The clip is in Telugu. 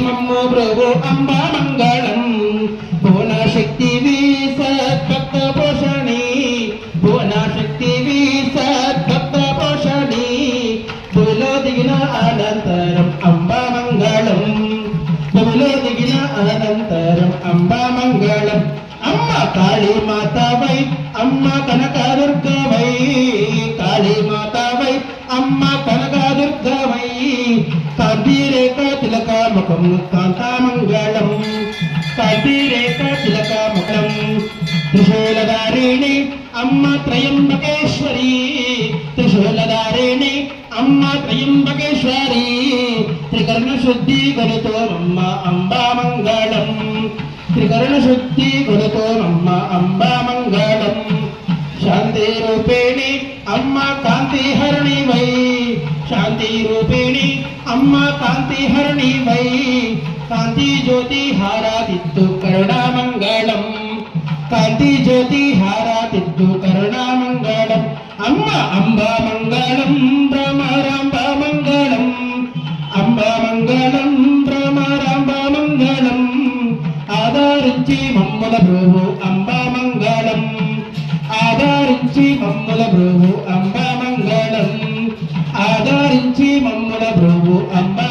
మమ్ము బ్రోవు అంబా మంగళం భువన శక్తివి సద్భక్త పోషణి భువన శక్తివి సద్భక్త పోషణి భూలో దిగిన అనంతరం అంబా మంగళం భూలో దిగిన అనంతరం అంబా మంగళం అమ్మ కాళీ మాతావై అమ్మ కనకదుర్గవై కాళీ మాతావై అమ్మ కనకదుర్గవై కాంతిరేఖ తిలకాముఖం కాంతామంగళం కాంతిరేఖ తిలకాముఖం త్రిశూలధారిణి అమ్మ త్రయంబకేశ్వరి త్రిశూలధారిణి అమ్మ త్రయంబకేశ్వరి త్రికరణ శుద్ధి గరుతో అమ్మ అంబా మంగళం త్రికరణ శుద్ధి గరుతో అమ్మ అంబా మంగళం శాంతి రూపేణి అమ్మ కాంతి హరణి వై శాంతి రూపేణి అమ్మ కాంతి హరణి వై కాంతి జ్యోతి హారాదిత్తు కరుణామంగళం కాంతి జ్యోతి హారాదిత్తు కరుణామంగళం అమ్మ అంబా మంగళం భ్రమరాంబ మంగళం అంబా మంగళం భ్రమరాంబ మంగళం ఆధారించి మమ్ముల బ్రోవు అంబా మంగళం ఆధారించి మమ్ముల బ్రోవు అంబా మంగళం ఆధారించి మమ్ముల బ్రోవు అంబా